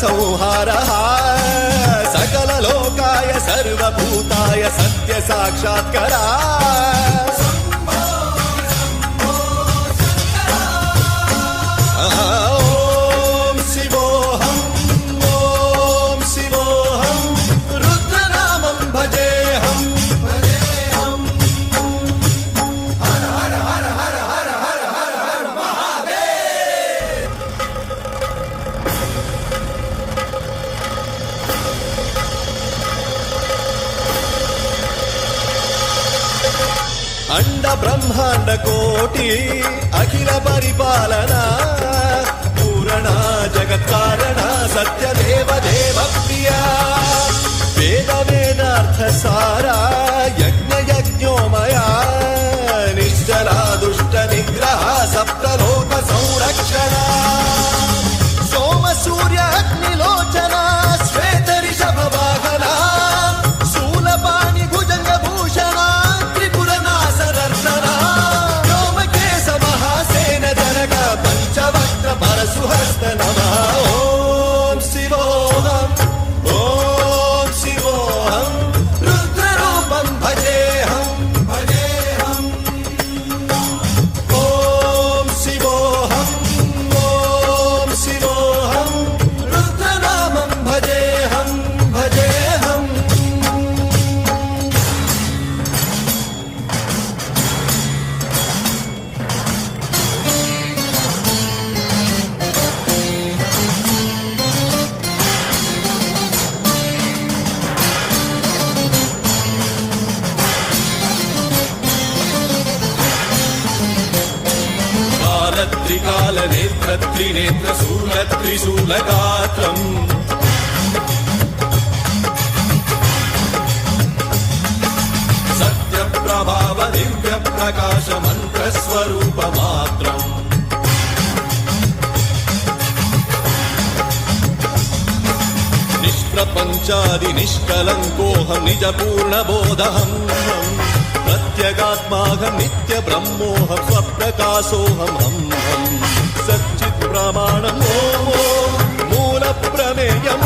संहारः सकललोकाय सर्वभूताय सत्य साक्षात्करा ॐ शिवोऽहम् ॐ शिवोऽहम् रुद्रनामं भजेऽहम् हर हर हर हर हर हर हर हर महादेव। अंड ब्रह्मांड कोटि अखिल परिपालना पूरणा जगत्कारणा सत्यदेव देव प्रिया वेद वेदार्थ सारा यज्ञ यज्ञोमया निश्चला दुष्ट निग्रह सप्तलोक संरक्षणा सोम सूर्य अग्निलोचना श्वेत ऋषभ वाहना शूलपाणि भुजंग भूषणा परशुहस्त नमः ॐ शिवोऽहम् ॐ शिवोऽहम् रुद्ररूपं भजेऽहम् भजेऽहम् ॐ शिवोऽहम् ॐ शिवोऽहम् रुद्रनामं भजेऽहम् भजेऽहम्। त्रिकाल नेत्र त्रिनेत्र शूल त्रिशूलगात्रम् सत्य प्रभाव दिव्य प्रकाश मंत्र स्वरूप मात्रम् निष्प्रपंचादि निष्कलंकोऽहं निज पूर्ण बोधहम् प्रत्यगात्माहं नित्य ब्रह्मोऽहं स्वप्रकाशोऽहं सच्चित् प्रमाणम् ॐ मूल प्रमेयम्